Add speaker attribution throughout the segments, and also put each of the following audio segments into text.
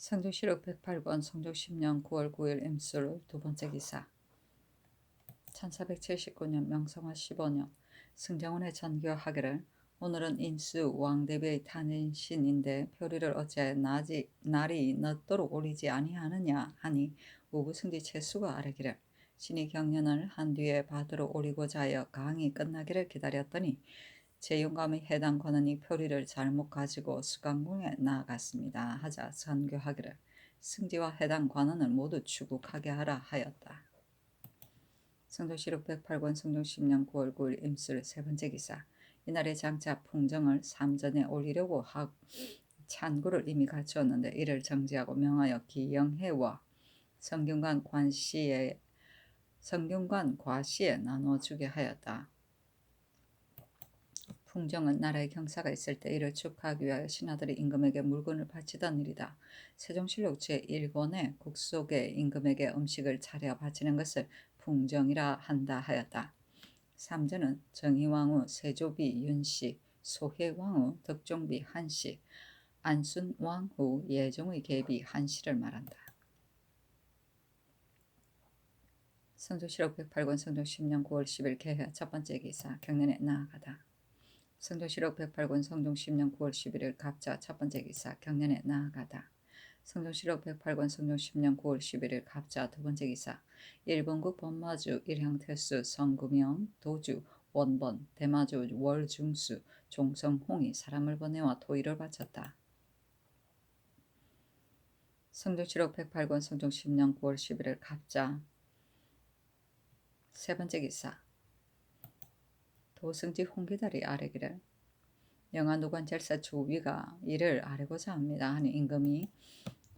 Speaker 1: 성조실록 108권 성조 10년 9월 9일 임술 두 번째 기사 1479년 명성화 15년 승정원의 전교하기를 오늘은 인수 왕대비의 탄신인데 표리를 어찌하여 날이 늦도록 올리지 아니하느냐 하니 우부승지 채수가 아뢰기를 신이 경련을 한 뒤에 받으러 올리고자 하여 강이 끝나기를 기다렸더니 제용감의 해당 관원이 표리를 잘못 가지고 수강궁에 나아갔습니다. 하자 선교하기를 승지와 해당 관원을 모두 추국하게 하라 하였다. 성조실록 108권 성종 10년 9월 9일 임술 세 번째 기사 이날의 장차 풍정을 삼전에 올리려고 찬구를 이미 갖추었는데 이를 정지하고 명하여 기영해와 성균관 과시에 나눠주게 하였다. 풍정은 나라의 경사가 있을 때 이를 축하하기 위하여 신하들이 임금에게 물건을 바치던 일이다. 세종실록 제1권에 국속에 임금에게 음식을 차려 바치는 것을 풍정이라 한다 하였다. 삼전은 정의왕후 세조비 윤씨, 소혜왕후 덕종비 한씨, 안순왕후 예종의 계비 한씨를 말한다. 성조실록 108권 성종 10년 9월 10일 개회 첫 번째 기사 경년에 나아가다. 성조실록 108권 성종 10년 9월 11일 갑자 첫 번째 기사 경년에 나아가다. 성조실록 108권 성종 10년 9월 11일 갑자 두 번째 기사 일본국 법마주 일향태수 성구명 도주 원번 대마주 월중수 종성홍이 사람을 보내와 토의를 바쳤다. 성조실록 108권 성종 10년 9월 11일 갑자 세 번째 기사 도승지 홍기달이 아뢰기를 영안도관 절사 조위가 이를 아뢰고자 합니다 하니 임금이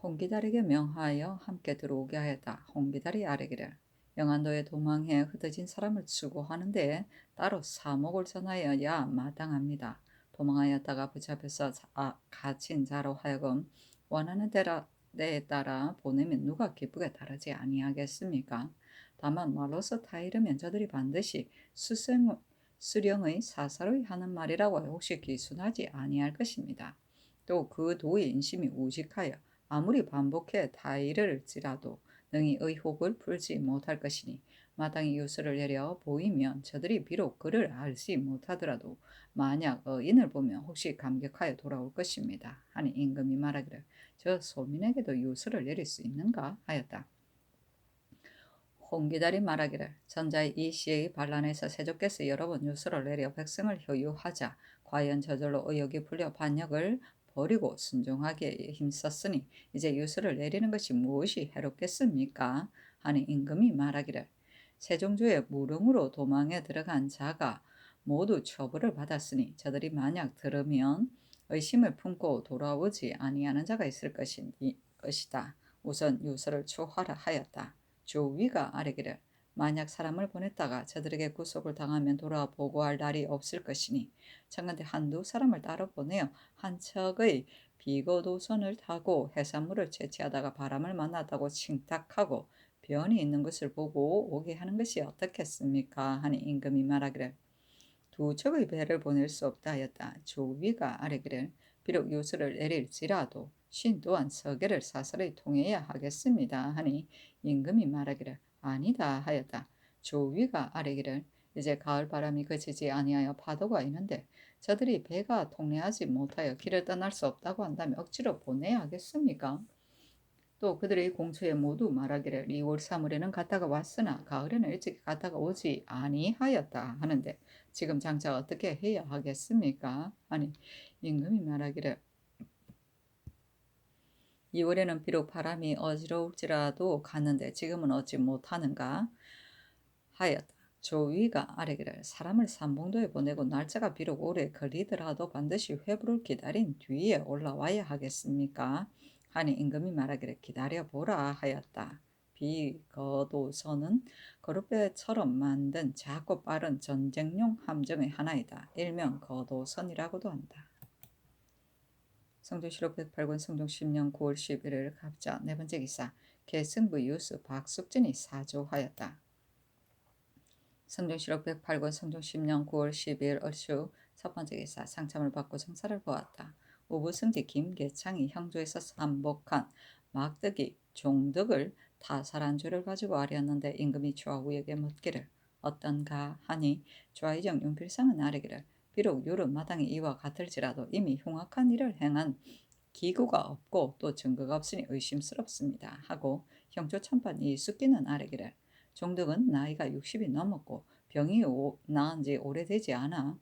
Speaker 1: 홍기달에게 명하여 함께 들어오게 하였다. 홍기달이 아뢰기를 영안도에 도망해 흩어진 사람을 추구하는데 따로 사목을 전하여야 마땅합니다. 도망하였다가 붙잡혀서 갇힌 자로 하여금 원하는 데에 따라 보내면 누가 기쁘게 다르지 아니하겠습니까? 다만 말로서 타이르면 저들이 반드시 수령의 사사로이 하는 말이라고 혹시 기순하지 아니할 것입니다. 또 그 도의 인심이 우직하여 아무리 반복해 타이를지라도 능히 의혹을 풀지 못할 것이니 마땅히 유서를 내려 보이면 저들이 비록 그를 알지 못하더라도 만약 의인을 보면 혹시 감격하여 돌아올 것입니다. 하니 임금이 말하기를 저 소민에게도 유서를 내릴 수 있는가 하였다. 홍기달이 말하기를 전자의 이 시의 반란에서 세조께서 여러 번 유서를 내려 백성을 효유하자 과연 저절로 의욕이 풀려 반역을 버리고 순종하기에 힘썼으니 이제 유서를 내리는 것이 무엇이 해롭겠습니까? 하니 임금이 말하기를 세종조의 무릉으로 도망에 들어간 자가 모두 처벌을 받았으니 저들이 만약 들으면 의심을 품고 돌아오지 아니하는 자가 있을 것이다. 우선 유서를 초하라 하였다. 조위가 아뢰기를 만약 사람을 보냈다가 저들에게 구속을 당하면 돌아와 보고할 날이 없을 것이니 청간대 한두 사람을 따로 보내어 한 척의 비거도선을 타고 해산물을 채취하다가 바람을 만났다고 칭탁하고 변이 있는 것을 보고 오게 하는 것이 어떻겠습니까? 하니 임금이 말하기를 두 척의 배를 보낼 수 없다 하였다. 조위가 아뢰기를 비록 유서를 내릴지라도 신 또한 서계를 사설에 통해야 하겠습니다. 하니 임금이 말하기를 아니다 하였다. 조위가 아뢰기를 이제 가을 바람이 그치지 아니하여 파도가 있는데 저들이 배가 통례하지 못하여 길을 떠날 수 없다고 한다면 억지로 보내야 하겠습니까? 또 그들의 공초에 모두 말하기를 2월 3월에는 갔다가 왔으나 가을에는 일찍 갔다가 오지 아니하였다 하는데 지금 장차 어떻게 해야 하겠습니까? 아니 임금이 말하기를 2월에는 비록 바람이 어지러울지라도 갔는데 지금은 어찌 못하는가 하였다. 조위가 아뢰기를 사람을 삼봉도에 보내고 날짜가 비록 오래 걸리더라도 반드시 회부를 기다린 뒤에 올라와야 하겠습니까? 하니 임금이 말하기를 기다려보라 하였다. 비거도선은 거룻배처럼 만든 작고 빠른 전쟁용 함정의 하나이다. 일명 거도선이라고도 한다. 성조실록 108권 성종 10년 9월 11일 갑자 네 번째 기사 계승부 유수 박숙진이 사조하였다. 성종실록 108권 성종 10년 9월 12일 얼추 첫 번째 기사 상참을 받고 정사를 보았다. 우부승지 김계창이 형조에서 삼복한 막득이 종득을 타살한 죄를 가지고 아뢰었는데 임금이 좌우에게 묻기를 어떤가 하니 좌의정 윤필상은 아뢰기를 비록 요른 마당이 이와 같을지라도 이미 흉악한 일을 행한 기구가 없고 또 증거가 없으니 의심스럽습니다 하고 형조 참판 이숙기는 아뢰기를 종득은 나이가 60이 넘었고 병이 나은 지 오래되지 않아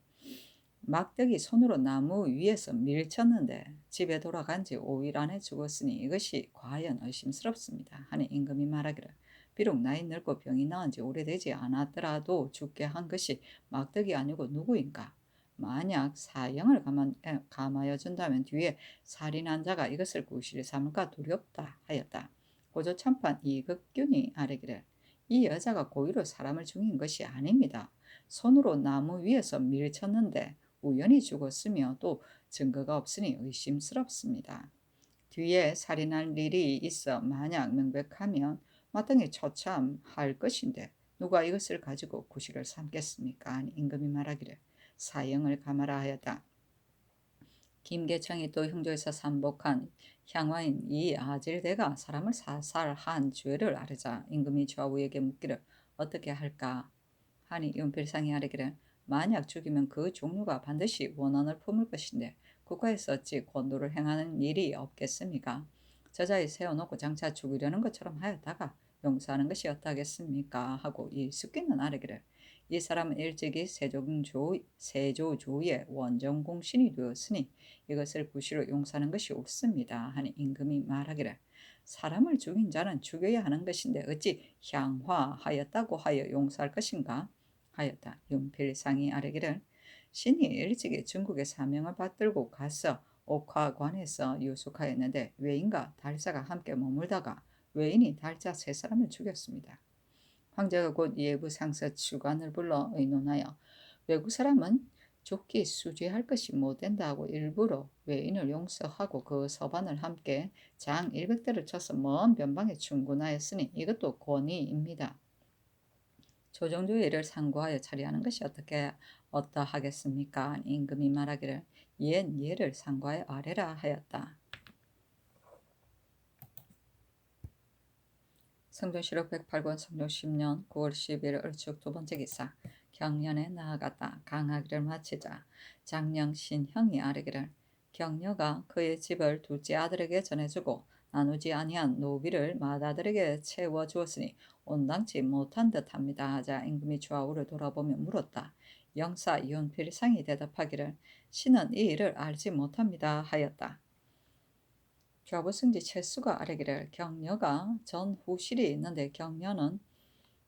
Speaker 1: 막대기 손으로 나무 위에서 밀쳤는데 집에 돌아간 지 5일 안에 죽었으니 이것이 과연 의심스럽습니다 하니 임금이 말하기를 비록 나이 늙고 병이 나은 지 오래되지 않았더라도 죽게 한 것이 막대기 아니고 누구인가. 만약 사형을 감하여 준다면 뒤에 살인한 자가 이것을 구실히 삼을까 두렵다 하였다. 고조 참판 이극균이 아뢰기를 이 여자가 고의로 사람을 죽인 것이 아닙니다. 손으로 나무 위에서 밀쳤는데 우연히 죽었으며 또 증거가 없으니 의심스럽습니다. 뒤에 살인할 일이 있어 만약 명백하면 마땅히 처참할 것인데 누가 이것을 가지고 구실을 삼겠습니까? 아니 임금이 말하기를 사형을 감하라 하였다. 김계청이 또 형조에서 삼복한 향화인 이 아질대가 사람을 사살한 죄를 아뢰자 임금이 좌우에게 묻기를 어떻게 할까 하니 윤필상이 아뢰기를 만약 죽이면 그 종류가 반드시 원한을 품을 것인데 국가에서 어찌 권도를 행하는 일이 없겠습니까? 저자에 세워놓고 장차 죽이려는 것처럼 하였다가 용서하는 것이 어떠하겠습니까? 하고 이 숙기는 아뢰기를 이 사람은 일찍이 세조조의 원정공신이 되었으니 이것을 구시로 용서하는 것이 옳습니다 하니 임금이 말하기를 사람을 죽인 자는 죽여야 하는 것인데 어찌 향화하였다고 하여 용서할 것인가 하였다. 윤필상이 아뢰기를 신이 일찍이 중국에 사명을 받들고 가서 옥화관에서 유숙하였는데 외인과 달사가 함께 머물다가 외인이 달자 세 사람을 죽였습니다. 황제가 곧 예부 상서 주관을 불러 의논하여 외국 사람은 좋게 수죄할 것이 못된다고 일부러 외인을 용서하고 그 서반을 함께 장 100대를 쳐서 먼 변방에 충군하였으니 이것도 권위입니다. 조정조의 일을 상고하여 처리하는 것이 어떠하겠습니까? 임금이 말하기를 이엔 예를 상고하여 아뢰라 하였다. 성종실록 108권 성종 10년 9월 10일 을축 두 번째 기사 경련에 나아갔다. 강하기를 마치자 장령 신형이 아뢰기를 경녀가 그의 집을 둘째 아들에게 전해주고 나누지 아니한 노비를 맏아들에게 채워주었으니 온당치 못한 듯합니다 하자 임금이 좌우를 돌아보며 물었다. 영사 윤필상이 대답하기를 신은 이 일을 알지 못합니다 하였다. 좌부승지 채수가 아뢰기를 경녀가 전 후실이 있는데 경녀는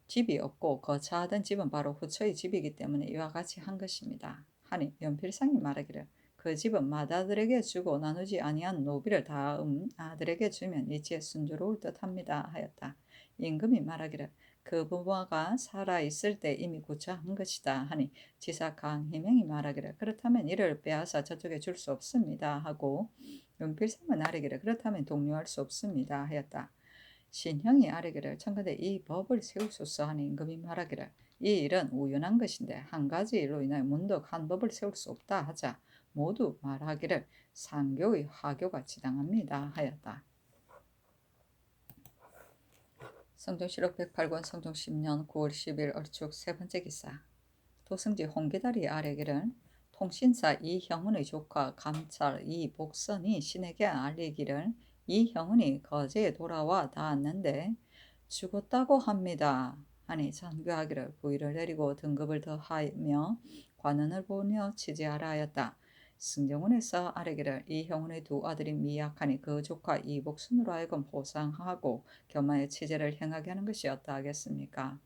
Speaker 1: 집이 없고 거처하던 집은 바로 후처의 집이기 때문에 이와 같이 한 것입니다. 하니 연필상이 말하기를 그 집은 맏아들에게 주고 나누지 아니한 노비를 다음 아들에게 주면 이치에 순조로울 듯합니다 하였다. 임금이 말하기를 그 부모가 살아있을 때 이미 구처한 것이다 하니 지사 강희명이 말하기를 그렇다면 이를 빼앗아 저쪽에 줄 수 없습니다 하고 연필상은 아뢰기를 그렇다면 독려할 수 없습니다 하였다. 신형이 아뢰기를 청컨대 이 법을 세우소서 하니 임금이 말하기를 이 일은 우연한 것인데 한 가지 일로 인하여 문득 한 법을 세울 수 없다 하자 모두 말하기를 상교의 하교가 지당합니다 하였다. 성종실록 108권 성종 10년 9월 10일 얼축 세 번째 기사 도승지 홍기달이 아뢰기를 통신사 이형은의 조카 감찰 이복선이 신에게 알리기를 이형은이 거제에 돌아와 닿았는데 죽었다고 합니다 하니 전교하기를 부의를 내리고 등급을 더하며 관원을 보며 취재하라 하였다. 승정원에서 아뢰기를 이형은의 두 아들이 미약하니 그 조카 이복순으로 하여금 보상하고 겸하여 취재를 행하게 하는 것이 어떠하겠습니까?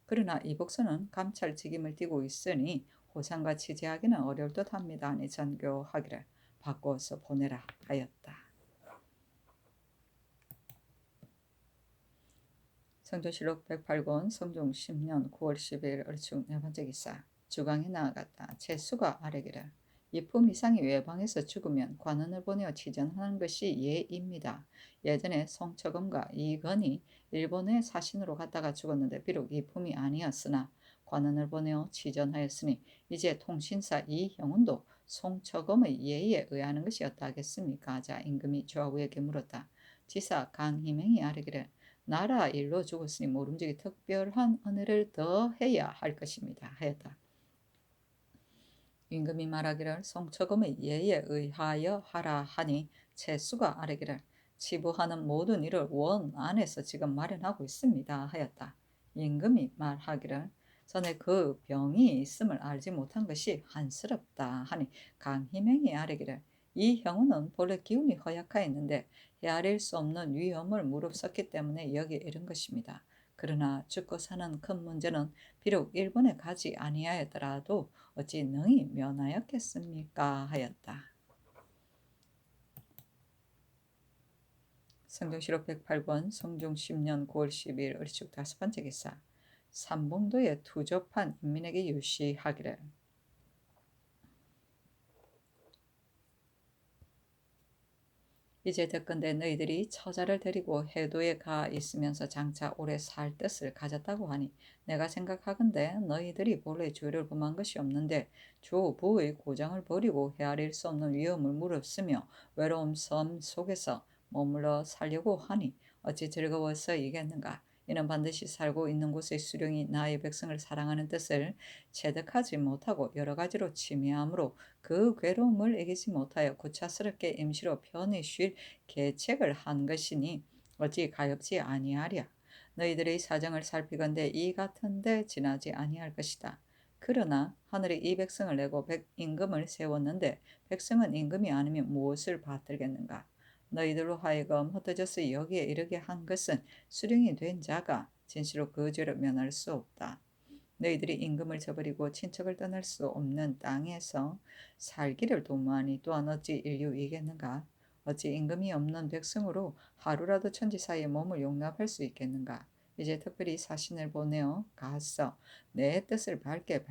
Speaker 1: 그러나 이복선은 감찰 직임을 띠고 있으니 호상과 취재하기는 어려울 듯합니다 하니 전교하기를 바꿔서 보내라 하였다. 성종실록 108권 성종 10년 9월 10일 을축 네 번째 기사 주강에 나아갔다. 채수가 아뢰기를 이품 이상이 외방에서 죽으면 관원을 보내어 치전하는 것이 예입니다. 예전에 송처금과 이건이 일본의 사신으로 갔다가 죽었는데 비록 이품이 아니었으나 관원을 보내어 치전하였으니 이제 통신사 이형운도 송처검의 예의에 의하는 것이었다 하겠습니까? 하자 임금이 조하우에게 물었다. 지사 강희맹이 아뢰기를 나라 일로 죽었으니 모름지기 특별한 은혜를 더해야 할 것입니다 하였다. 임금이 말하기를 송처검의 예의에 의하여 하라 하니 채수가 아뢰기를 치부하는 모든 일을 원 안에서 지금 마련하고 있습니다 하였다. 임금이 말하기를 전에 그 병이 있음을 알지 못한 것이 한스럽다 하니 강희맹이 아뢰기를 이 형우는 본래 기운이 허약하였는데 헤아릴 수 없는 위험을 무릅썼기 때문에 여기에 이른 것입니다. 그러나 죽고 사는 큰 문제는 비록 일본에 가지 아니하였더라도 어찌 능히 면하였겠습니까? 하였다. 성종실록 108권 성종 10년 9월 10일 을축 5번째 기사 삼봉도에 투접한 인민에게 유시하기를 이제 듣건대 너희들이 처자를 데리고 해도에 가 있으면서 장차 오래 살 뜻을 가졌다고 하니 내가 생각하건대 너희들이 본래 죄를 범한 것이 없는데 조부의 고장을 버리고 헤아릴 수 없는 위험을 무릅쓰며 외로움 섬 속에서 머물러 살려고 하니 어찌 즐거워서이겠는가. 이는 반드시 살고 있는 곳의 수령이 나의 백성을 사랑하는 뜻을 체득하지 못하고 여러 가지로 침해함으로 그 괴로움을 이기지 못하여 구차스럽게 임시로 편히 쉴 계책을 한 것이니 어찌 가엾지 아니하랴. 너희들의 사정을 살피건대 이 같은데 지나지 아니할 것이다. 그러나 하늘이 이 백성을 내고 임금을 세웠는데 백성은 임금이 아니면 무엇을 받들겠는가. 너희들로 하여금 흩어져서 여기에 이르게 한 것은 수령이 된 자가 진실로 그 죄를 면할 수 없다. 너희들이 임금을 저버리고 친척을 떠날 수 없는 땅에서 살기를 도모하니 또한 어찌 인류이겠는가. 어찌 임금이 없는 백성으로 하루라도 천지사이에 몸을 용납할 수 있겠는가. 이제 특별히 사신을 보내어 가서 내 뜻을 밝게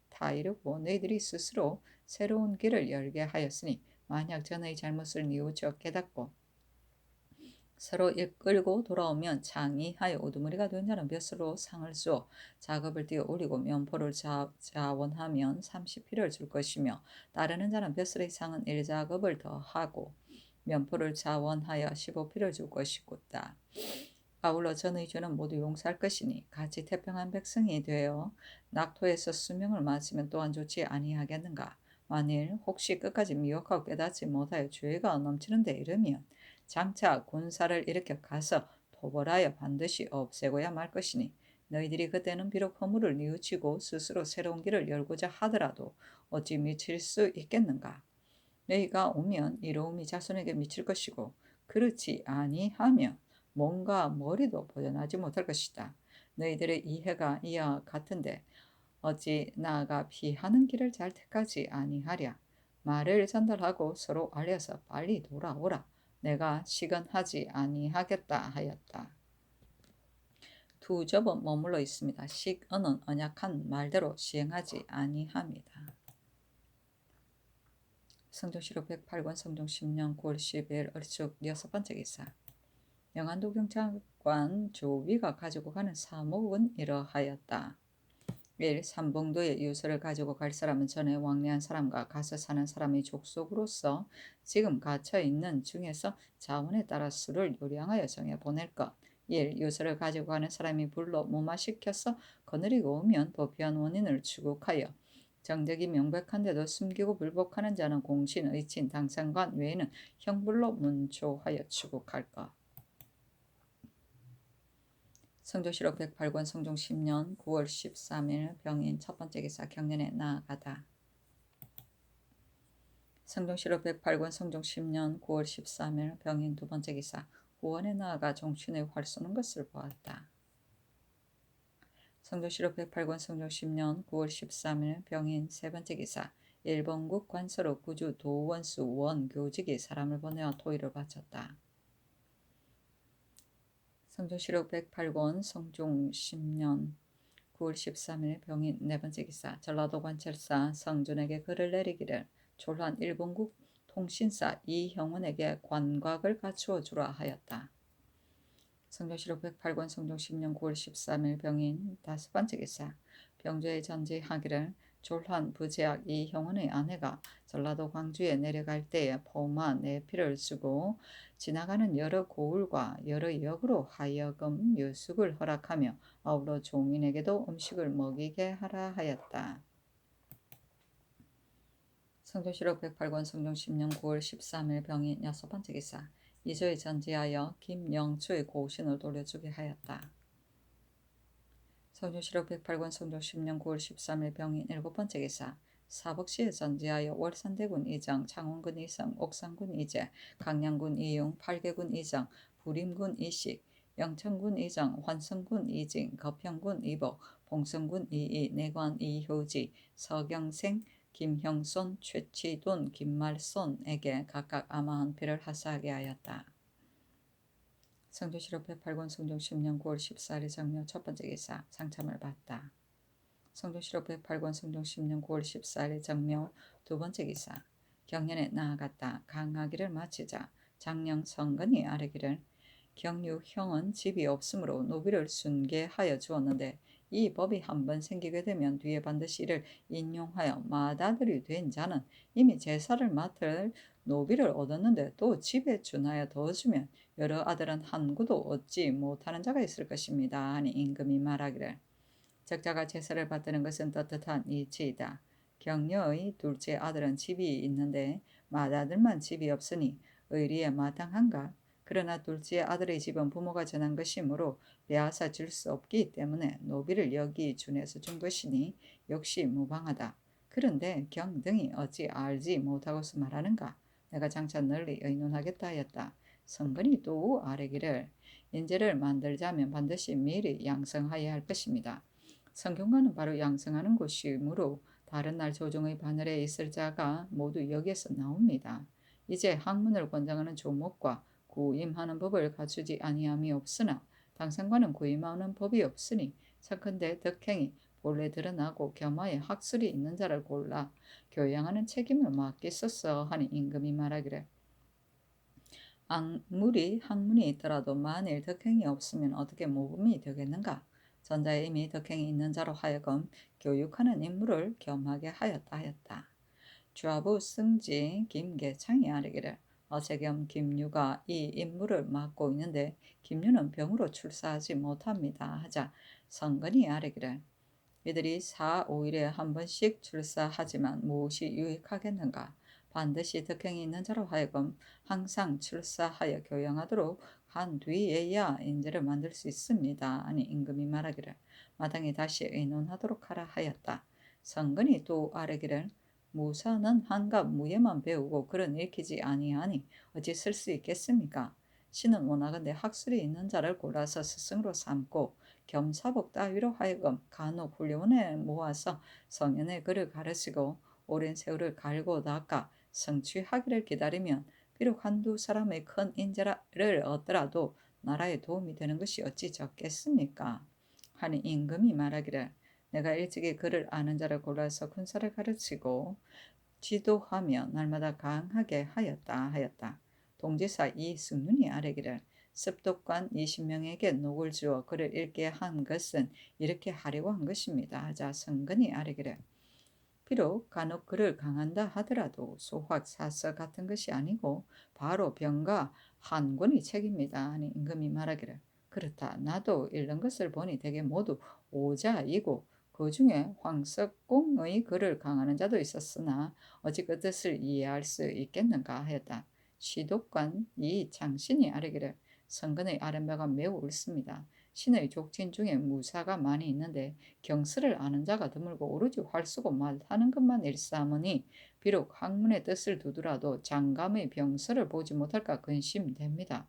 Speaker 1: 타이르고 너희들이 스스로 새로운 길을 열게 하였으니 만약 전의 잘못을 뉘우쳐 깨닫고 서로 이끌고 돌아오면 장의하여 우두머리가 된 자는 벼슬로 상을 주어 작업을 띄어 올리고 면포를 자원하면 30필을 줄 것이며 따르는 자는 벼슬의 상은 1작업을 더하고 면포를 자원하여 15필을 줄 것이고다. 아울러 전의 죄는 모두 용서할 것이니 같이 태평한 백성이 되어 낙토에서 수명을 마치면 또한 좋지 아니하겠는가. 만일 혹시 끝까지 미혹하고 깨닫지 못하여 죄가 넘치는 데 이르면 장차 군사를 일으켜 가서 토벌하여 반드시 없애고야 말 것이니 너희들이 그때는 비록 허물을 뉘우치고 스스로 새로운 길을 열고자 하더라도 어찌 미칠 수 있겠는가. 너희가 오면 이로움이 자손에게 미칠 것이고 그렇지 아니하면 몸과 머리도 보존하지 못할 것이다. 너희들의 이해가 이와 같은데 어찌 나아가 피하는 길을 잘 택하지 아니하랴. 말을 전달하고 서로 알려서 빨리 돌아오라. 내가 시건하지 아니하겠다 하였다. 두 접은 머물러 있습니다. 식언은 언약한 말대로 시행하지 아니합니다. 성종실록 108권 성종 10년 9월 10일 을축 6번째 기사 영안도 경찰관 조위가 가지고 가는 사목은 이러하였다. 1. 삼봉도에 유서를 가지고 갈 사람은 전에 왕래한 사람과 가서 사는 사람의 족속으로서 지금 갇혀 있는 중에서 자원에 따라 수를 요량하여 정해 보낼 것. 1. 유서를 가지고 가는 사람이 불러 무마시켜서 거느리고 오면 도피한 원인을 추국하여 정적이 명백한데도 숨기고 불복하는 자는 공신, 의친, 당상관 외에는 형불로 문초하여 추국할 것. 성종실록 108권 성종 10년 9월 13일 병인 첫번째 기사 경련에 나아가다. 성종실록 108권 성종 10년 9월 13일 병인 두번째 기사 후원에 나아가 종친의 활 쏘는 것을 보았다. 성종실록 108권 성종 10년 9월 13일 병인 세번째 기사 일본국 관서로 구주 도원수 원교직이 사람을 보내어 토의를 바쳤다. 성종실록 108권 성종 10년 9월 13일 병인 네번째 기사 전라도 관찰사 성준에게 글을 내리기를 졸한 일본국 통신사 이형원에게 관곽을 갖추어 주라 하였다. 성종실록 108권 성종 10년 9월 13일 병인 다섯번째 기사 병조에 전지하기를 졸한 부제학 이형원의 아내가 전라도 광주에 내려갈 때에 포마 내피를 쓰고 지나가는 여러 고을과 여러 역으로 하여금 유숙을 허락하며 아울러 종인에게도 음식을 먹이게 하라 하였다. 성조실록 108권 성종 10년 9월 13일 병인 여섯 번째 기사 이조에 전지하여 김영추의 고신을 돌려주게 하였다. 성조실록 108권 성종 10년 9월 13일 병인 일곱 번째 기사 사복시에 전지하여 월산대군 이정, 창원군 이성, 옥산군 이재, 강양군 이용, 팔계군 이정, 부림군 이식, 영천군 이정, 환성군 이징, 거평군 이복, 봉성군 이이, 내관 이효지, 서경생, 김형손, 최치돈, 김말손에게 각각 아마 한 피를 하사하게 하였다. 성조실록 108권 성종 10년 9월 14일 정묘 첫 번째 기사 상참을 받다. 성조실록 108권 성종 10년 9월 14일 정묘 두 번째 기사 경연에 나아갔다. 강하기를 마치자 장령 성근이 아뢰기를 경유형은 집이 없으므로 노비를 순계하여 주었는데 이 법이 한번 생기게 되면 뒤에 반드시 이를 인용하여 맏아들이 된 자는 이미 제사를 맡을 노비를 얻었는데 또 집에 준하여 더 주면 여러 아들은 한 구도 얻지 못하는 자가 있을 것입니다. 하니 임금이 말하기를 적자가 제사를 받드는 것은 떳떳한 이치이다. 경녀의 둘째 아들은 집이 있는데 맏아들만 집이 없으니 의리에 마땅한가? 그러나 둘째 아들의 집은 부모가 전한 것이므로 빼앗아 줄 수 없기 때문에 노비를 여기 준해서 준 것이니 역시 무방하다. 그런데 경등이 어찌 알지 못하고서 말하는가? 내가 장차 널리 의논하겠다 하였다. 성근이 또 아뢰기를 인재를 만들자면 반드시 미리 양성하여야 할 것입니다. 성균관은 바로 양성하는 곳이므로 다른 날 조정의 바늘에 있을 자가 모두 여기에서 나옵니다. 이제 학문을 권장하는 조목과 구임하는 법을 갖추지 아니함이 없으나 당상관은 구임하는 법이 없으니 청컨대 덕행이 본래 드러나고 겸하에 학술이 있는 자를 골라 교양하는 책임을 맡겠소서 하니 임금이 말하기를 아무리 학문이 있더라도 만일 덕행이 없으면 어떻게 모범이 되겠는가? 전자에 이미 덕행이 있는 자로 하여금 교육하는 임무를 겸하게 하였다. 주하부 승지 김계창이 아뢰기를 어세겸 김유가 이 임무를 맡고 있는데 김유는 병으로 출사하지 못합니다 하자 성근이 아뢰기를 이들이 4, 5일에 한 번씩 출사하지만 무엇이 유익하겠는가? 반드시 덕행이 있는 자로 하여금 항상 출사하여 교양하도록 한 뒤에야 인재를 만들 수 있습니다. 아니 임금이 말하기를 마땅히 다시 의논하도록 하라 하였다. 성근이 또 아뢰기를 무사는 한갑 무예만 배우고 글은 읽히지 아니하니 어찌 쓸 수 있겠습니까? 신은 원하건대 학술이 있는 자를 골라서 스승으로 삼고 겸사복 따위로 하여금 간혹 훈련에 모아서 성현의 글을 가르치고 오랜 세월을 갈고 닦아 성취하기를 기다리면 비록 한두 사람의 큰 인재를 얻더라도 나라에 도움이 되는 것이 어찌 적겠습니까? 하니 임금이 말하기를 내가 일찍이 글을 아는 자를 골라서 군사를 가르치고 지도하며 날마다 강하게 하였다. 동지사 이승윤이 아뢰기를 습독관 20명에게 녹을 주어 글을 읽게 한 것은 이렇게 하려고 한 것입니다. 하자 성근이 아뢰기를 비록 간혹 글을 강한다 하더라도 소확 사서 같은 것이 아니고 바로 병가 한 권이 책입니다. 하니 임금이 말하기를 그렇다. 나도 읽는 것을 보니 대개 모두 오자이고 그 중에 황석공의 글을 강하는 자도 있었으나 어찌 그 뜻을 이해할 수 있겠는가 하였다. 시독관 이 장신이 아뢰기를 성근의 아랫배가 매우 옳습니다. 신의 족친 중에 무사가 많이 있는데 경스를 아는 자가 드물고 오로지 활쓰고 말하는 것만 일삼으니 비록 학문의 뜻을 두더라도 장감의 병서를 보지 못할까 근심됩니다.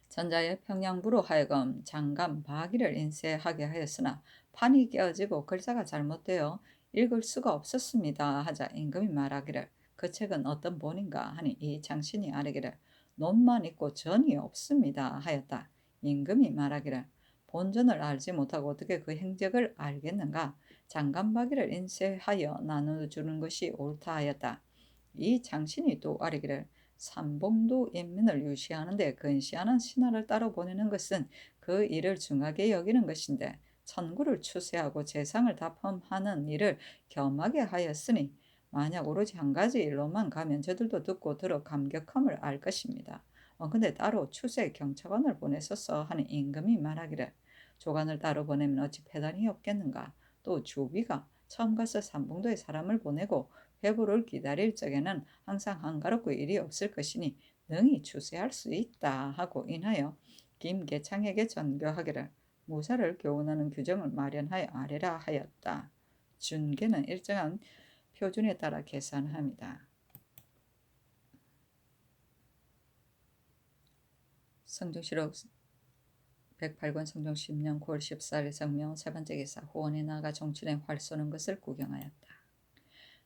Speaker 1: 전자의 평양부로 하여금 장감 바기를 인쇄하게 하였으나 판이 깨어지고 글자가 잘못되어 읽을 수가 없었습니다. 하자 임금이 말하기를 그 책은 어떤 본인가 하니 이 장신이 아뢰기를 논만 있고 전이 없습니다 하였다. 임금이 말하기를 본전을 알지 못하고 어떻게 그 행적을 알겠는가? 장감바기를 인쇄하여 나눠주는 것이 옳다 하였다. 이 장신이 또 아뢰기를 삼봉도 인민을 유시하는데 근시하는 신하를 따로 보내는 것은 그 일을 중하게 여기는 것인데 천구를 추세하고 재상을 다 포함하는 일을 겸하게 하였으니 만약 오로지 한 가지 일로만 가면 저들도 듣고 들어 감격함을 알 것입니다. 근데 따로 추세 경차관을 보냈었어 하는 임금이 말하기를 조관을 따로 보내면 어찌 패단이 없겠는가. 또 주비가 처음 가서 삼봉도에 사람을 보내고 회부를 기다릴 적에는 항상 한가롭고 일이 없을 것이니 능히 추세할 수 있다 하고 인하여 김계창에게 전교하기를 무사를 교훈하는 규정을 마련하여 아래라 하였다. 준계는 일정한 표준에 따라 계산합니다. 성종실록 108권 성종 10년 9월 14일 성명 세 번째 기사 후원에 나가 정춘에 활 쏘는 것을 구경하였다.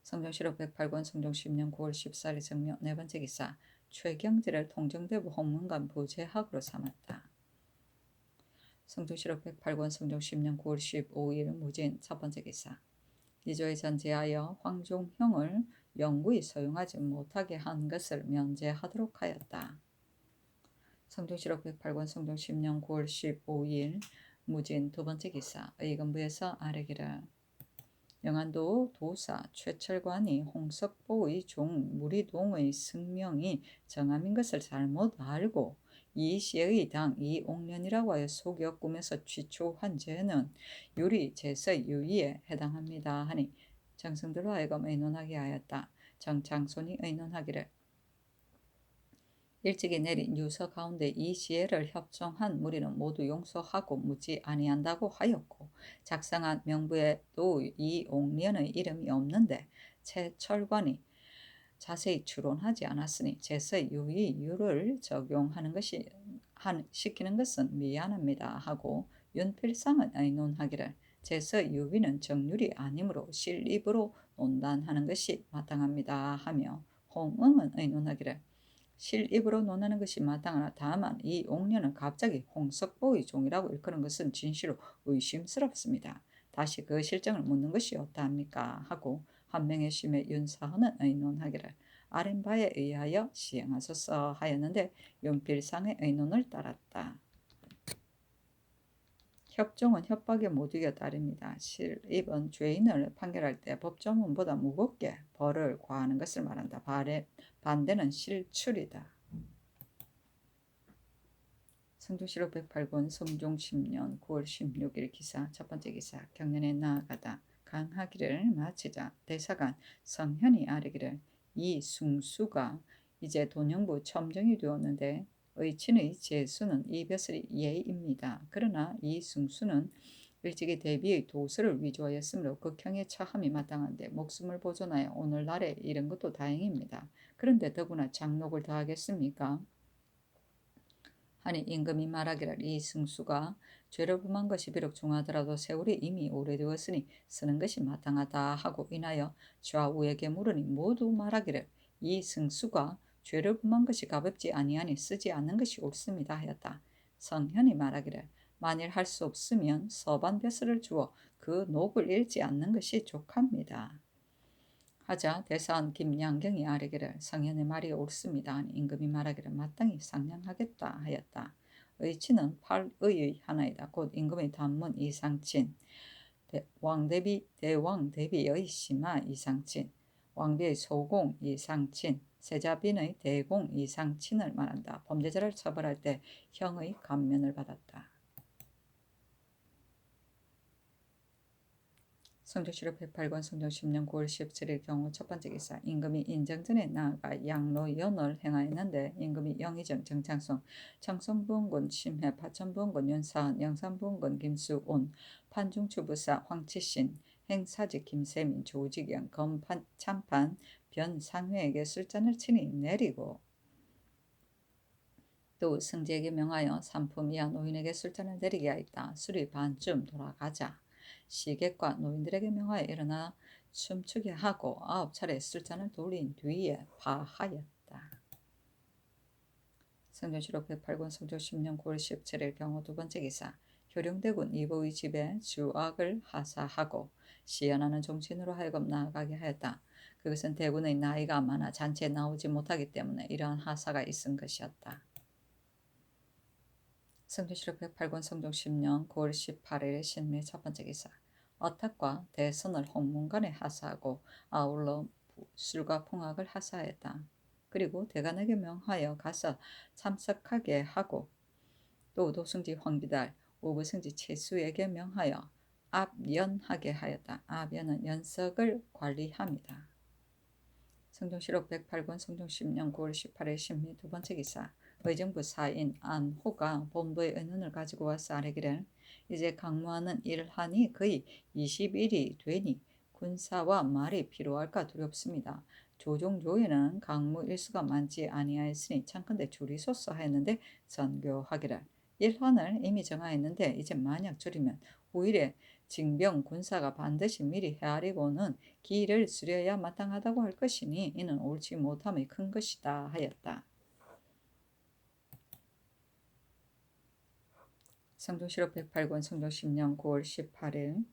Speaker 1: 성종실록 108권 성종 10년 9월 14일 성명 네 번째 기사 최경지를 통정대부 홍문관 부재학으로 삼았다. 성종실록 108권 성종 10년 9월 15일 무진 첫 번째 기사 이조에 전제하여 황종형을 영구히 소용하지 못하게 한 것을 면제하도록 하였다. 성종실록 108권 성종 10년 9월 15일 무진 두 번째 기사 의금부에서 아뢰기를 영안도 도사 최철관이 홍석보의 종 무리동의 승명이 정함인 것을 잘못 알고 이 시의 당 이옥년이라고 하여 속여 꾸며서 취초한 죄는 유리 제서 유의에 해당합니다 하니 정승들로 하여금 의논하게 하였다. 정창손이 의논하기를 일찍이 내린 유서 가운데 이 시해를 협정한 무리는 모두 용서하고 묻지 아니한다고 하였고 작성한 명부에도 이옥년의 이름이 없는데 최철관이 자세히 추론하지 않았으니 제서 유의율을 적용하는 것이 시키는 것은 미안합니다 하고 윤필상은 의논하기를 제서 유의는 정률이 아니므로 실입으로 논단하는 것이 마땅합니다 하며 홍응은 의논하기를 실입으로 논하는 것이 마땅하나 다만 이 옥년은 갑자기 홍석보의 종이라고 일컫는 것은 진실로 의심스럽습니다. 다시 그 실정을 묻는 것이 어떠합니까 하고 한 명의 심의 윤사헌은 의논하기를 아랫바에 의하여 시행하소서 하였는데 윤필상의 의논을 따랐다. 협종은 협박에 못 이겨 따릅니다. 실입은 죄인을 판결할 때 법조문보다 무겁게 벌을 과하는 것을 말한다. 반대는 실출이다. 성종실록 108권 성종 10년 9월 16일 기사 첫 번째 기사 경연에 나아가다 강하기를 마치자 대사관 성현이 아뢰기를 이 숭수가 이제 돈영부 첨정이 되었는데 의친의 제수는 이 벼슬이 예입니다. 그러나 이 숭수는 일찍이 대비의 도서를 위조하였으므로 극형에 처함이 마땅한데 목숨을 보존하여 오늘날에 이른 것도 다행입니다. 그런데 더구나 장록을 더하겠습니까? 하니 임금이 말하기를 이 승수가 죄를 범한 것이 비록 중하더라도 세월이 이미 오래되었으니 쓰는 것이 마땅하다 하고 인하여 좌우에게 물으니 모두 말하기를 이 승수가 죄를 범한 것이 가볍지 아니하니 쓰지 않는 것이 옳습니다 하였다. 성현이 말하기를 만일 할 수 없으면 서반 벼슬을 주어 그 녹을 읽지 않는 것이 족합니다. 하자 대사원 김양경이 아뢰기를 성현의 말이 옳습니다 하니 임금이 말하기를 마땅히 상냥하겠다 하였다. 의치는 8의의 하나이다. 곧 임금의 단문 이상친, 대왕 대비의 심하 이상친, 왕비의 소공 이상친, 세자빈의 대공 이상친을 말한다. 범죄자를 처벌할 때 형의 감면을 받았다. 성종실록 108권 성종 10년 9월 17일 경우 첫 번째 기사 임금이 인정전에 나아가 양로연을 행하였는데 임금이 영의정 정창송, 청송부원군 심해, 파천부원군 윤사헌, 영산부원군 김수온, 판중추부사 황치신, 행사직 김세민, 조직영, 참판 변상회에게 술잔을 친히 내리고 또 승지에게 명하여 산품 이하 노인에게 술잔을 내리게 하였다. 술이 반쯤 돌아가자 시객과 노인들에게 명하여 일어나 춤추게 하고 9차례 술잔을 돌린 뒤에 파하였다. 성종실록 108권 성종 10년 9월 17일 경우 두 번째 기사 효령대군 이보의 집에 주악을 하사하고 시연하는 종친으로 하여금 나아가게 하였다. 그것은 대군의 나이가 많아 잔치에 나오지 못하기 때문에 이러한 하사가 있은 것이었다. 성주시로 108권 성종 10년 9월 18일 신미 첫 번째 기사. 어탁과 대선을 홍문관에 하사하고 아울러 술과 풍악을 하사했다. 그리고 대간에게 명하여 가서 참석하게 하고 또 도승지 황비달, 우부승지 최수에게 명하여 압연하게 하였다. 압연은 연석을 관리합니다. 성종시록 108권 성종 10년 9월 18일 신미 두 번째 기사. 의정부 사인 안호가 본부의 의논을 가지고 와서 아뢰기를 이제 강무하는 일하니 거의 20일이 되니 군사와 말이 필요할까 두렵습니다. 조종조에는 강무 일수가 많지 아니하였으니 창컨대 줄이소서 하였는데 전교하기를 일환을 이미 정하였는데 이제 만약 줄이면 후일에 징병 군사가 반드시 미리 헤아리고는 기일을 수려야 마땅하다고 할 것이니 이는 옳지 못함이 큰 것이다 하였다. 성종시록 108권 성종 10년 9월 18일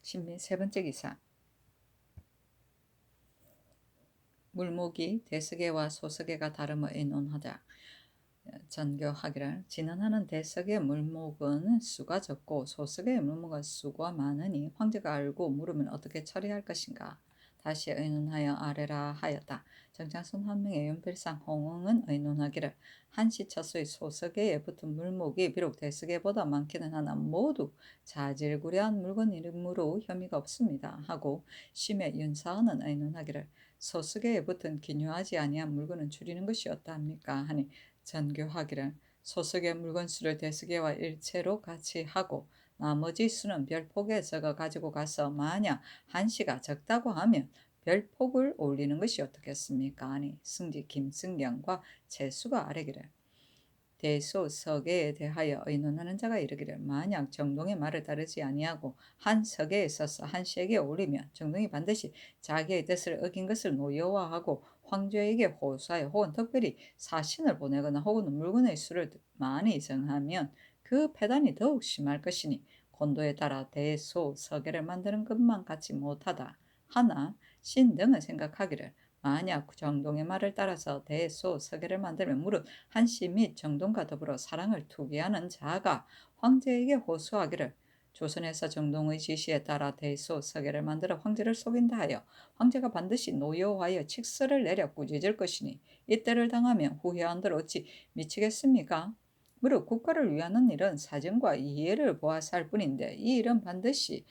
Speaker 1: 신미 세 번째 기사. 물목이 대석에와 소석에가 다름을 의논하자. 전교하기를 진언하는 대석의 물목은 수가 적고 소석의 물목은 수가 많으니 황제가 알고 물으면 어떻게 처리할 것인가. 다시 의논하여 아래라 하였다. 정창순 한명의 연필상 홍응은 의논하기를 한시 처소의 소석에 붙은 물목이 비록 대석에보다 많기는 하나 모두 자질구레한 물건이므로 혐의가 없습니다 하고 심의 윤사은은 의논하기를 소석에 붙은 기묘하지 아니한 물건은 줄이는 것이 어떠합니까 하니 전교하기를 소석의 물건수를 대수계와 일체로 같이 하고 나머지 수는 별폭에 적어 가지고 가서 만약 한시가 적다고 하면 별폭을 올리는 것이 어떻겠습니까? 아니 승지 김승경과 채수가 아뢰기를 대소 석에 대하여 의논하는 자가 이르기를 만약 정동의 말을 따르지 아니하고 한 석에 있어서 한시에게 올리면 정동이 반드시 자기의 뜻을 어긴 것을 노여워하고 황제에게 호소하여 혹은 특별히 사신을 보내거나 혹은 물건의 수를 많이 정하면 그 패단이 더욱 심할 것이니 권도에 따라 대소 석에를 만드는 것만 같이 못하다 하나 신 등은 생각하기를 만약 정동의 말을 따라서 대소 서계를 만들면 무릇 한시 및 정동과 더불어 사랑을 투기하는 자가 황제에게 호소하기를 조선에서 정동의 지시에 따라 대소 서계를 만들어 황제를 속인다 하여 황제가 반드시 노여워하여 칙서를 내려 꾸짖을 것이니 이때를 당하면 후회한들 어찌 미치겠습니까? 무릇 국가를 위하는 일은 사정과 이해를 보아서 할 뿐인데 이 일은 반드시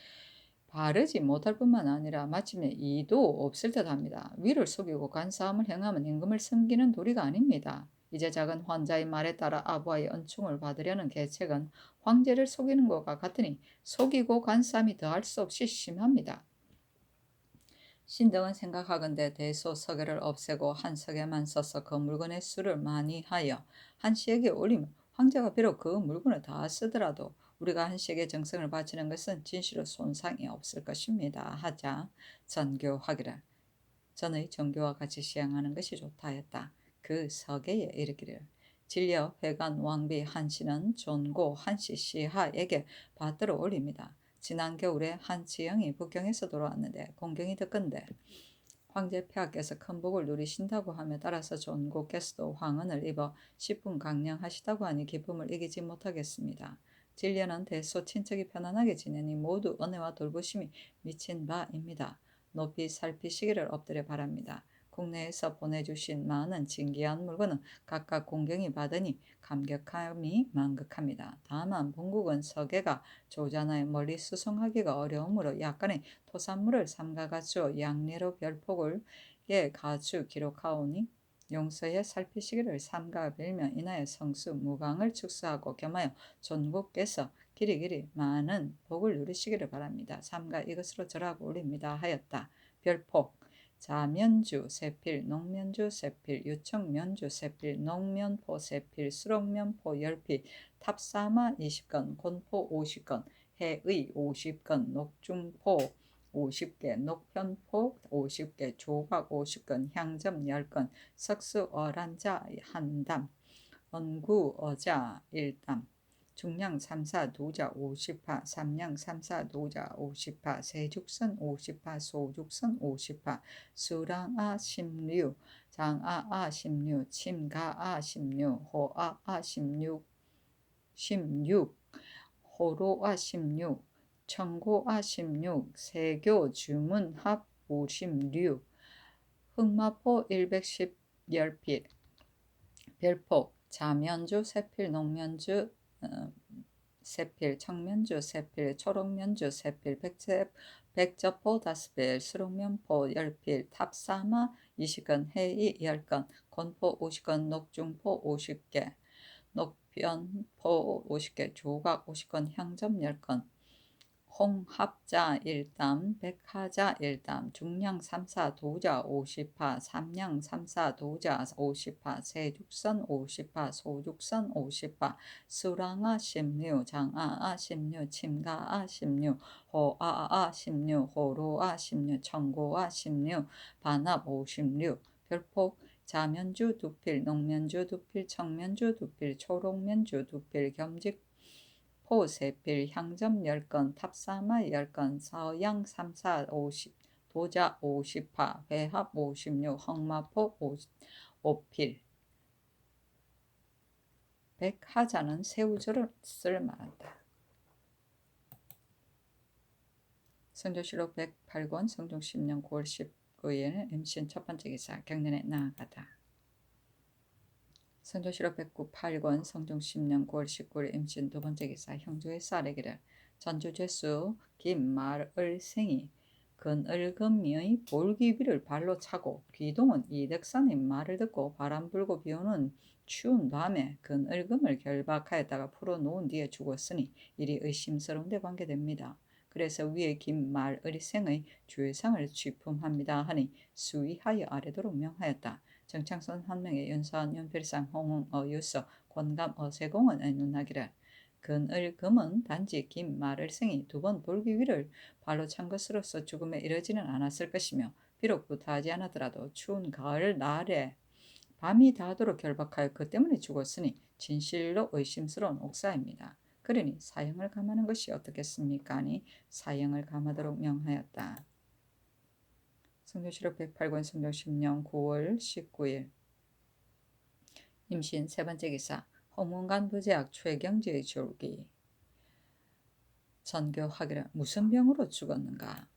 Speaker 1: 바르지 못할 뿐만 아니라 마침내 이도 없을 듯합니다. 위를 속이고 간사함을 행하면 임금을 섬기는 도리가 아닙니다. 이제 작은 환자의 말에 따라 아부와의恩寵을 받으려는 계책은 황제를 속이는 것과 같으니 속이고 간사함이 더할 수 없이 심합니다. 신등은 생각하건대 대소 서계를 없애고 한 석에만 써서 그 물건의 수를 많이 하여 한시에게 올리면 황제가 비록 그 물건을 다 쓰더라도 우리가 한시에게 정성을 바치는 것은 진실로 손상이 없을 것입니다. 하자 전교하기를 전의 정교와 같이 시행하는 것이 좋다 했다. 그 서계에 이르기를 진려 회관 왕비 한시는 존고 한시 시하에게 받들어 올립니다. 지난 겨울에 한치영이 북경에서 돌아왔는데 공경이 듣건대 황제 폐하께서 큰 복을 누리신다고 하며 따라서 존고께서도 황은을 입어 10분 강령하시다고 하니 기쁨을 이기지 못하겠습니다. 진려는 대소 친척이 편안하게 지내니 모두 은혜와 돌보심이 미친 바입니다. 높이 살피시기를 엎드려 바랍니다. 국내에서 보내주신 많은 진귀한 물건은 각각 공경이 받으니 감격함이 만극합니다. 다만 본국은 서계가 조자나에 멀리 수송하기가 어려우므로 약간의 토산물을 삼가 가지고 양례로 별폭을 가주 기록하오니 용서에 살피시기를 삼가 빌면 인하여 성수 무강을 축소하고 겸하여 존국께서 길이길이 많은 복을 누리시기를 바랍니다. 삼가 이것으로 절하고 올립니다 하였다. 별폭 자면주 세필 농면주 세필 유청면주 세필 농면포 세필 수록면포 10필 탑사마 20건 곤포 50건 해의 50건 녹중포 50개 녹편포 50개 조각 50건 향점 10건 석수 어란자 1담 언구 어자 1담 중량 3사 도자 50파, 삼량 3사 도자 50파, 세죽선 50파, 소죽선 50파, 수랑아 16, 장아아 16, 침가아 16, 호아아 16, 16 호로아 16 청고아 16 세교 주문합 56 흑마포 110 열필 별폭 자면주 세필 농면주 세필 청면주 세필 초록면주 세필 백저포 5필 수록면포 10필 탑사마 20건 해이 10건 건포 50건 녹중포 50개 녹변포 50개 조각 50건 향점 10건 홍합자 1담 백하자 1담 중량 3사 도자 50파 삼량 3사 도자 50파 세죽선 50파 소죽선 50파 수랑아 16 장아아 16 침가아 16 호아아 16 호로아 16 청고아 16 반합 56 별폭 자면주 2필 농면주 2필 청면주 2필 초록면주 2필 겸직 포 3필 향점 10건 탑사마 10건 서양 3사 50 도자 50파 회합 56 흑마포 5필 백하자는 새우젓을 말한다. 성조실록 108권 성종 10년 9월 19일 임신 첫 번째 기사 경련에 나아가다. 성조실록 108권 성종 10년 9월 19일 임신 두 번째 기사 형조의 쌀에기를 전주제수 김말을생이 근을금미의 볼기비를 발로 차고 귀동은 이덕산의 말을 듣고 바람 불고 비오는 추운 밤에 근을금을 결박하였다가 풀어놓은 뒤에 죽었으니 일이 의심스러운데 관계됩니다. 그래서 위에 김말을생의 주의상을 취품합니다 하니 수의하여 아래도록 명하였다. 정창선 한명의 연사한 연필상 홍응 어유서 권감 어세공은 의논하기를 근을금은 단지 김말을생이 두 번 볼기위를 발로 찬 것으로서 죽음에 이르지는 않았을 것이며 비록 부타하지 않았더라도 추운 가을 날에 밤이 다하도록 결박하여 그 때문에 죽었으니 진실로 의심스러운 옥사입니다. 그러니 사형을 감하는 것이 어떻겠습니까? 하니 사형을 감하도록 명하였다. 성조실록 108권 성종 10년 9월 19일 임신 세 번째 기사 홍문관 부제학 최경지의 졸기 전교하기를 무슨 병으로 죽었는가?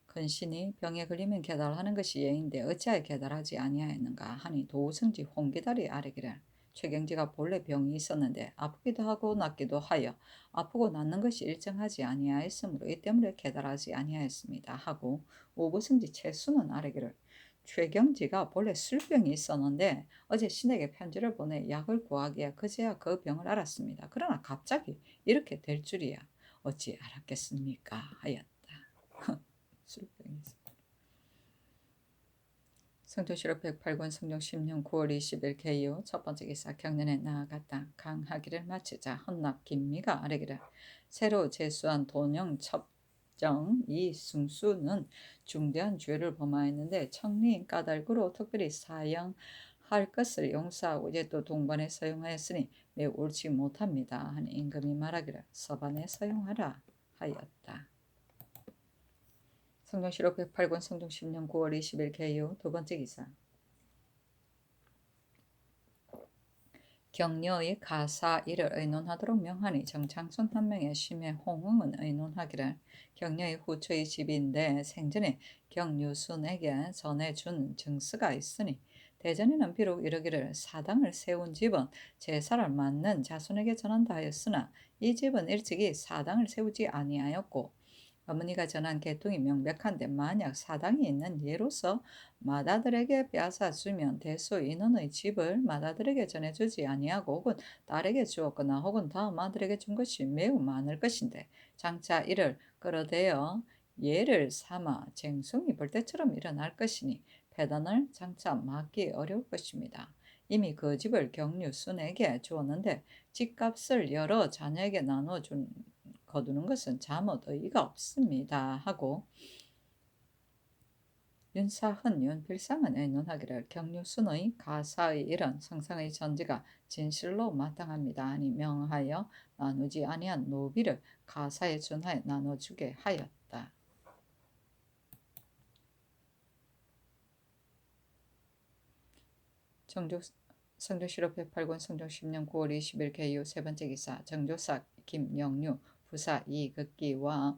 Speaker 1: 근신이 병에 걸리면 계달하는 것이 예인데 어찌하여 계달하지 아니하였는가 하니 도우성지 홍기달이 아뢰기를 최경지가 본래 병이 있었는데 아프기도 하고 낫기도 하여 아프고 낫는 것이 일정하지 아니하였으므로 이 때문에 계달하지 아니하였습니다 하고 오부성지 최수는 아뢰기를 최경지가 본래 술병이 있었는데 어제 신에게 편지를 보내 약을 구하기에 그제야 그 병을 알았습니다. 그러나 갑자기 이렇게 될 줄이야 어찌 알았겠습니까 하였다. 술병이 있어. 성조실록 108권 성종 10년 9월 20일 개요 첫 번째 기사 경련에 나아갔다. 강하기를 마치자 헌납 김미가 아뢰기를 새로 제수한 돈영 첩정 이승수는 중대한 죄를 범하였는데 청리인 까닭으로 특별히 사형할 것을 용서하고 이제 또 동반에 서용하였으니 매우 옳지 못합니다 하니 임금이 말하기를 서반에 서용하라 하였다. 성종실록 108권 성종 10년 9월 20일 개요 두 번째 기사 격려의 가사 이를 의논하도록 명하니 정창순 한 명의 심의 홍응은 의논하기를 격려의 후처의 집인데 생전에 경유순에게 전해준 증서가 있으니 대전에는 비록 이르기를 사당을 세운 집은 제사를 맡는 자손에게 전한다 하였으나 이 집은 일찍이 사당을 세우지 아니하였고 어머니가 전한 계통이 명백한데 만약 사당이 있는 예로서 맏아들에게 빼앗아 주면 대소 인원의 집을 맏아들에게 전해주지 아니하고 혹은 딸에게 주었거나 혹은 다음 아들에게 준 것이 매우 많을 것인데 장차 이를 끌어대어 예를 삼아 쟁송이 벌떼처럼 일어날 것이니 패단을 장차 막기 어려울 것입니다. 이미 그 집을 경류순에게 주었는데 집값을 여러 자녀에게 나눠준 거두는 것은 자못 의의가 없습니다 하고 윤사흔 윤필상은 의논하기를 경류순의 가사의 이런 상상의 전제가 진실로 마땅합니다 하니 명하여 나누지 아니한 노비를 가사에 준하여 나눠주게 하였다. 성종실록 108권 성종 10년 9월 20일 개요 세 번째 기사 정조사 김영류 부사 이극기와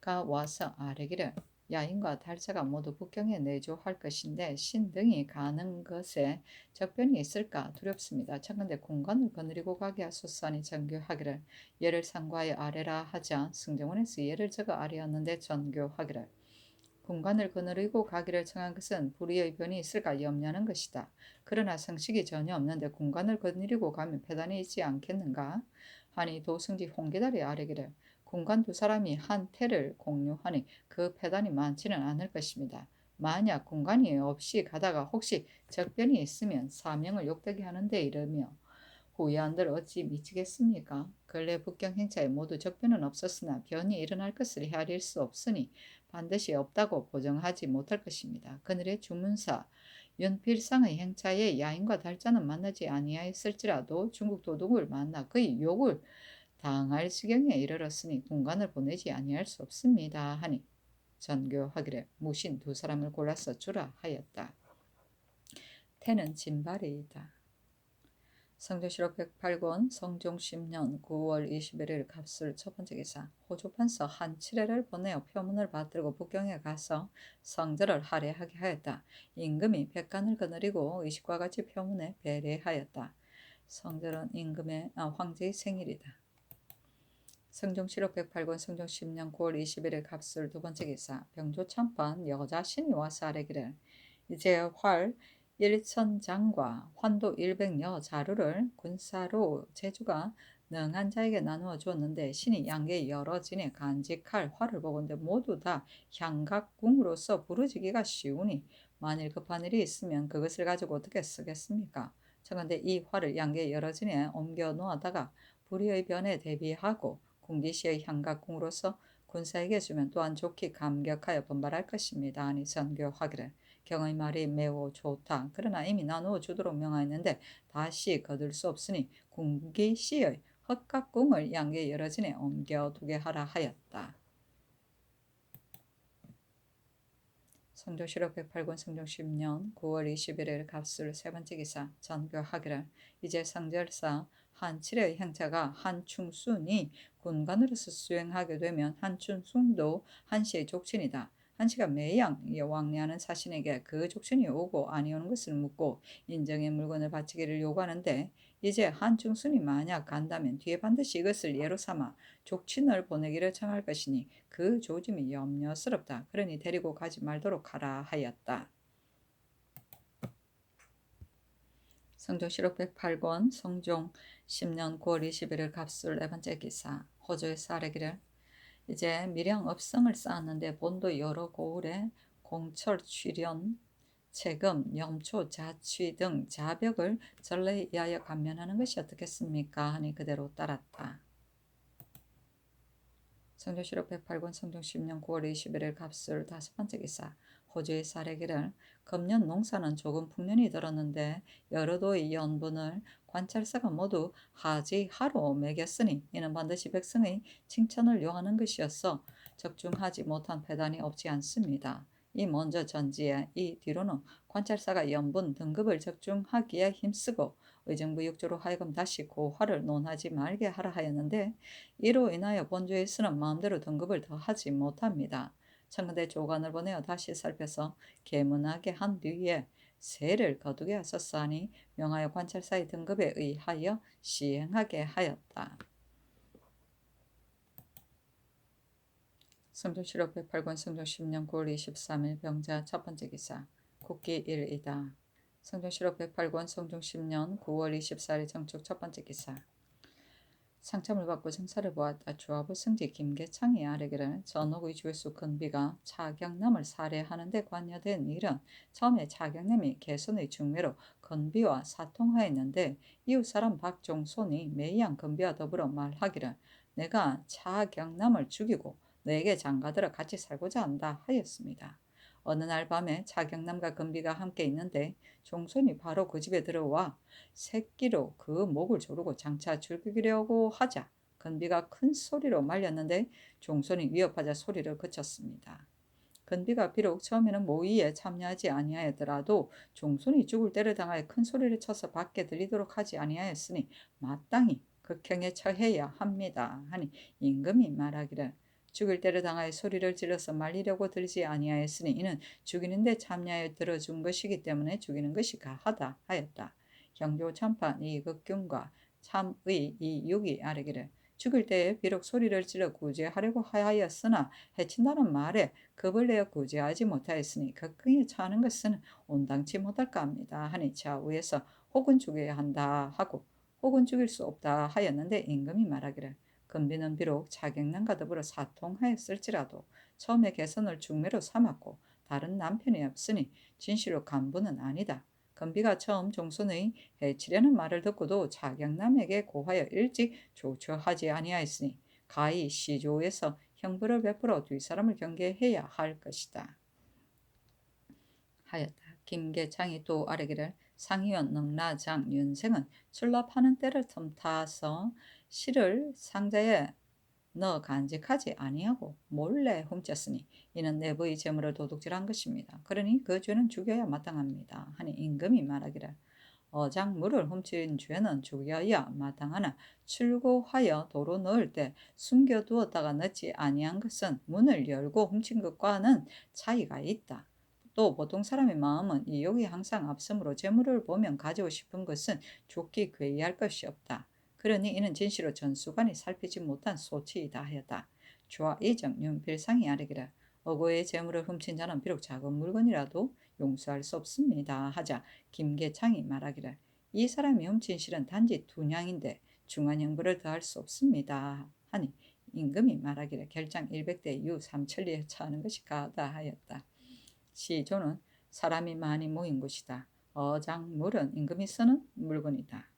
Speaker 1: 가 와서 아뢰기를 야인과 달자가 모두 북경에 내조할 것인데 신 등이 가는 것에 적변이 있을까 두렵습니다. 청근대 공간을 거느리고 가게 하소서하니 전교하기를 예를 상과에 아뢰라 하자 승정원에서 예를 적어 아뢰었는데 전교하기를 공간을 거느리고 가기를 청한 것은 불의의 변이 있을까 염려하는 것이다. 그러나 성식이 전혀 없는데 공간을 거느리고 가면 패단이 있지 않겠는가? 하니 도승지 홍계달이 아뢰기를 공간 두 사람이 한 태를 공유하니 그 패단이 많지는 않을 것입니다. 만약 공간이 없이 가다가 혹시 적변이 있으면 사명을 욕되게 하는데 이르며 후회한들 어찌 미치겠습니까? 근래 북경 행차에 모두 적변은 없었으나 변이 일어날 것을 헤아릴 수 없으니 반드시 없다고 보정하지 못할 것입니다. 그늘의 주문사 윤필상의 행차에 야인과 달자는 만나지 아니하였을지라도 중국 도둑을 만나 그의 욕을 당할 지경에 이르렀으니 군관을 보내지 아니할 수 없습니다. 하니 전교하기를 무신 두 사람을 골라서 주라 하였다. 태는 진발이이다. 성조실록 108권 성종 10년 9월 21일 갑술 첫 번째 기사 호조판서 한치례를 보내어 표문을 받들고 북경에 가서 성절을 할애하게 하였다. 임금이 백간을 거느리고 의식과 같이 표문에 배례하였다. 성절은 황제의 생일이다. 성종실록 108권 성종 10년 9월 21일 갑술 두 번째 기사 병조참판 여자 신이 와서 아뢰기를 이제 활 1천장과 환도 100여 자루를 군사로 제주가 능한 자에게 나누어 주었는데 신이 양계 여러 진에 간직할 활을 보건대 모두 다 향각궁으로서 부르지기가 쉬우니 만일 급한 일이 있으면 그것을 가지고 어떻게 쓰겠습니까? 청컨대 이 활을 양계 여러 진에 옮겨 놓아다가 불의의 변에 대비하고 군기시의 향각궁으로서 군사에게 주면 또한 좋게 감격하여 분발할 것입니다. 아니 선교하기를 경의 말이 매우 좋다. 그러나 이미 나누어 주도록 명하였는데 다시 거둘 수 없으니 군기시의 헛각궁을 양계 여러 진에 옮겨두게 하라 하였다. 성조실록 108권 성종 10년 9월 21일 갑술 세 번째 기사 전교하기를 이제 상절사 한칠의 행차가 한충순이 군관으로서 수행하게 되면 한충순도 한시의 족친이다. 한시가 매양 왕래하는 사신에게 그 족친이 오고 아니오는 것을 묻고 인정의 물건을 바치기를 요구하는데 이제 한충순이 만약 간다면 뒤에 반드시 이것을 예로 삼아 족친을 보내기를 청할 것이니 그 조짐이 염려스럽다. 그러니 데리고 가지 말도록 하라 하였다. 성종실록 108권 성종 10년 9월 21일 갑술 네 번째 기사 호조에서 아뢰기를 이제 밀양 업성을 쌓았는데 본도 여러 고을에 공철 출연 채금, 염초, 자취 등 자벽을 전례에 의하여 감면하는 것이 어떻겠습니까? 하니 그대로 따랐다. 성종실록 108권 성종 10년 9월 21일 갑술 다섯 번째 기사 호주의 사례기를 금년 농사는 조금 풍년이 들었는데 여러 도의 연분을 관찰사가 모두 하지하로 매겼으니 이는 반드시 백성의 칭찬을 요하는 것이었어 적중하지 못한 패단이 없지 않습니다. 이 먼저 전지에 이 뒤로는 관찰사가 연분 등급을 적중하기에 힘쓰고 의정부육조로 하여금 다시 고화를 논하지 말게 하라 하였는데 이로 인하여 본주에서는 마음대로 등급을 더하지 못합니다. 청근대 조관을 보내어 다시 살펴서 계문하게 한 뒤에 세를 거두게 하셨사니 명하여 관찰사의 등급에 의하여 시행하게 하였다. 성종실록 108권 성종 10년 9월 23일 병자 첫 번째 기사 국기 1이다. 성종실록 108권 성종 10년 9월 24일 정축 첫 번째 기사 상참을 받고 생사를 보았다. 주하부 승지 김계창이 아뢰기를 전옥의 주의수 근비가 차경남을 살해하는 데 관여된 일은 처음에 차경남이 개선의 중매로 근비와 사통하였는데 이웃사람 박종손이 매양 근비와 더불어 말하기를 내가 차경남을 죽이고 너에게 장가들어 같이 살고자 한다 하였습니다. 어느 날 밤에 차경남과 근비가 함께 있는데 종손이 바로 그 집에 들어와 새끼로 그 목을 조르고 장차 죽이려고 하자 근비가 큰 소리로 말렸는데 종손이 위협하자 소리를 그쳤습니다. 건비가 비록 처음에는 모의에 참여하지 아니하였더라도 종손이 죽을 때를 당하여 큰 소리를 쳐서 밖에 들리도록 하지 아니하였으니 마땅히 극형에 처해야 합니다. 하니 임금이 말하기를 죽을 때를 당하여 소리를 질러서 말리려고 들지 아니하였으니 이는 죽이는데 참여하여 들어준 것이기 때문에 죽이는 것이 가하다 하였다. 형조참판 이극균과 참의 이육이 아뢰기를 죽을 때에 비록 소리를 질러 구제하려고 하였으나 해친다는 말에 겁을 내어 구제하지 못하였으니 극형에 처하는 것은 온당치 못할까 합니다. 하니 좌우에서 혹은 죽여야 한다 하고 혹은 죽일 수 없다 하였는데 임금이 말하기를 건비는 비록 자격난과 더불어 사통하였을지라도 처음에 개선을 중매로 삼았고 다른 남편이 없으니 진실로 간부는 아니다. 건비가 처음 종손의 해치려는 말을 듣고도 자격남에게 고하여 일찍 조처하지 아니하였으니 가히 시조에서 형벌을 베풀어 뒷사람을 경계해야 할 것이다. 하였다. 김계창이 또 아뢰기를 상의원 능라장 윤생은 출납하는 때를 틈타서 실을 상자에 넣어 간직하지 아니하고 몰래 훔쳤으니 이는 내부의 재물을 도둑질한 것입니다. 그러니 그 죄는 죽여야 마땅합니다. 하니 임금이 말하기를 어장물을 훔친 죄는 죽여야 마땅하나 출고하여 도로 넣을 때 숨겨두었다가 넣지 아니한 것은 문을 열고 훔친 것과는 차이가 있다. 또 보통 사람의 마음은 이욕이 항상 앞서므로 재물을 보면 가지고 싶은 것은 좋기 괴이할 것이 없다. 그러니 이는 진실로 전수관이 살피지 못한 소치이다 하였다. 좌이정 윤필상이 아뢰기를 어고의 재물을 훔친 자는 비록 작은 물건이라도 용서할 수 없습니다 하자 김계창이 말하기를 이 사람이 훔친 실은 단지 2냥인데 중한 형벌을 더할 수 없습니다 하니 임금이 말하기를 결장 100대 유 3천리에 처하는 것이 가하다 하였다. 시조는 사람이 많이 모인 곳이다. 어장물은 임금이 쓰는 물건이다.